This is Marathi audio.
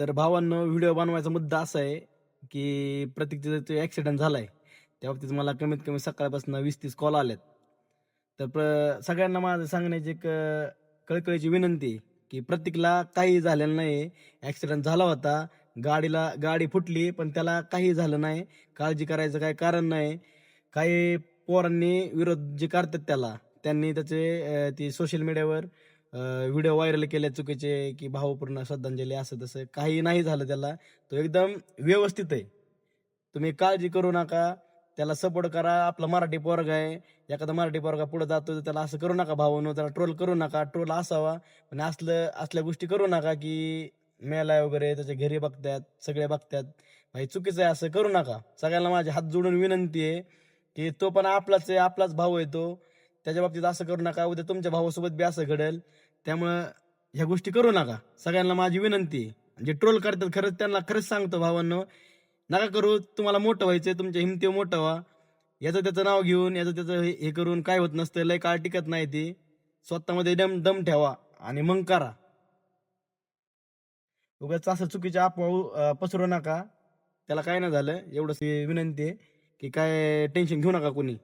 तर भावांनो, व्हिडिओ बनवायचा मुद्दा असा आहे, की प्रतीकचा जो ॲक्सिडेंट झालाय, त्या बाबतीत मला कमीत कमी सकाळपासून 20-30 कॉल आलेत. तर सगळ्यांना माझं सांगण्याची एक कळकळीची विनंती आहे, की प्रतीकला काहीही झालेलं नाही. ॲक्सिडेंट झाला होता. गाडी फुटली, पण त्याला काहीही झालं नाही. काळजी करायचं काही कारण नाही. काही पोरांनी विरोध जे करतात त्याला, त्यांनी ती सोशल मीडियावर व्हिडिओ व्हायरल केले चुकीचे, की भावपूर्ण श्रद्धांजली असं तसं. काही नाही झालं त्याला. तो एकदम व्यवस्थित आहे. तुम्ही काळजी करू नका. त्याला सपोर्ट करा. आपला मराठी पोरगा आहे. एखादा मराठी पोरगा पुढे जातो तर त्याला असं करू नका भावानो, त्याला ट्रोल करू नका. ट्रोल असावा, पण असल्या गोष्टी करू नका, की मेलाय वगैरे त्याच्या घरी बघतात, सगळे बघतात. भाई चुकीचं आहे, असं करू नका. सगळ्यांना माझे हात जोडून विनंती आहे, की तो पण आपलाच आहे, आपलाच भाऊ आहे तो. त्याच्या बाबतीत असं करू नका. उद्या तुमच्या भावासोबत बी असं घडेल. त्यामुळं ह्या गोष्टी करू नका. सगळ्यांना माझी विनंती आहे. जे ट्रोल करतात खरंच त्यांना खरंच सांगतो भावांनो, नका करू. तुम्हाला मोठं व्हायचंय, तुमच्या हिमतीवर मोठं व्हा. याचं त्याचं नाव घेऊन, याचं त्याचं हे हे करून काय होत नसतं. लय काळ टिकत नाही ती. स्वतःमध्ये दम दम ठेवा आणि मग करा. उगाच असं चुकीच्या अफवा पसरवू नका. त्याला काय नाही झालं एवढंच विनंती आहे, की काय टेन्शन घेऊ नका कोणी.